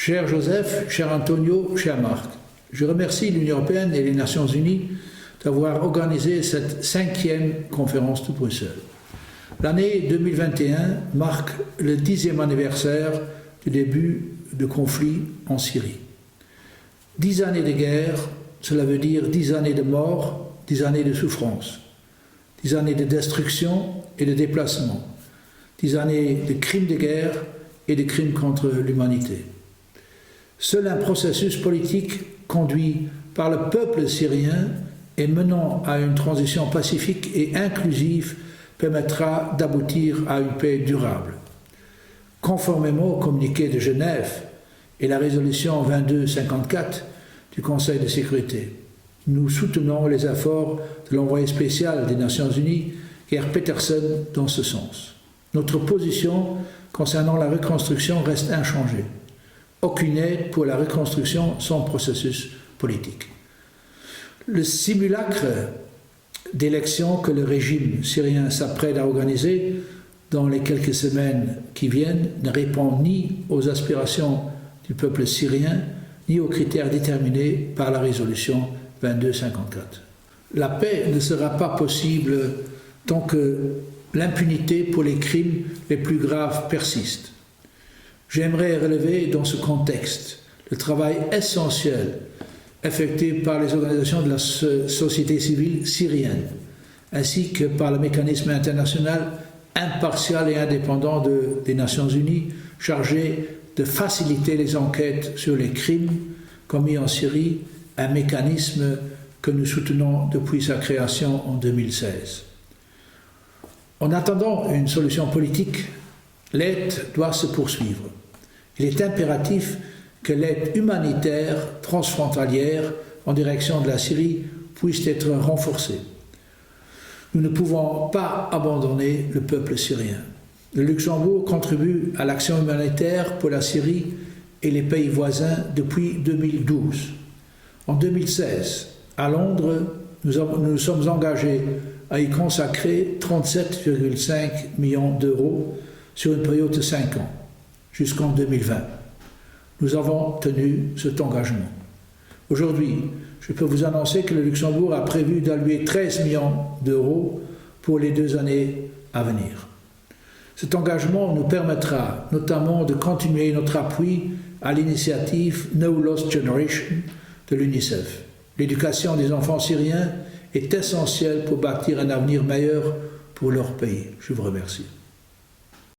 Cher Joseph, cher Antonio, cher Marc, je remercie l'Union européenne et les Nations unies d'avoir organisé cette 5e conférence de Bruxelles. L'année 2021 marque le 10e anniversaire du début du conflit en Syrie. 10 années de guerre, cela veut dire 10 années de mort, 10 années de souffrance, 10 années de destruction et de déplacement, 10 années de crimes de guerre et de crimes contre l'humanité. Seul un processus politique conduit par le peuple syrien et menant à une transition pacifique et inclusive permettra d'aboutir à une paix durable. Conformément au communiqué de Genève et la résolution 2254 du Conseil de sécurité, nous soutenons les efforts de l'envoyé spécial des Nations Unies, Geir Petersen, dans ce sens. Notre position concernant la reconstruction reste inchangée. Aucune aide pour la reconstruction sans processus politique. Le simulacre d'élections que le régime syrien s'apprête à organiser dans les quelques semaines qui viennent ne répond ni aux aspirations du peuple syrien, ni aux critères déterminés par la résolution 2254. La paix ne sera pas possible tant que l'impunité pour les crimes les plus graves persiste. J'aimerais relever dans ce contexte le travail essentiel effectué par les organisations de la société civile syrienne, ainsi que par le mécanisme international impartial et indépendant des Nations Unies, chargé de faciliter les enquêtes sur les crimes commis en Syrie, un mécanisme que nous soutenons depuis sa création en 2016. En attendant une solution politique, l'aide doit se poursuivre. Il est impératif que l'aide humanitaire transfrontalière en direction de la Syrie puisse être renforcée. Nous ne pouvons pas abandonner le peuple syrien. Le Luxembourg contribue à l'action humanitaire pour la Syrie et les pays voisins depuis 2012. En 2016, à Londres, nous sommes engagés à y consacrer 37,5 millions d'euros sur une période de 5 ans, jusqu'en 2020. Nous avons tenu cet engagement. Aujourd'hui, je peux vous annoncer que le Luxembourg a prévu d'allouer 13 millions d'euros pour les 2 années à venir. Cet engagement nous permettra notamment de continuer notre appui à l'initiative No Lost Generation de l'UNICEF. L'éducation des enfants syriens est essentielle pour bâtir un avenir meilleur pour leur pays. Je vous remercie.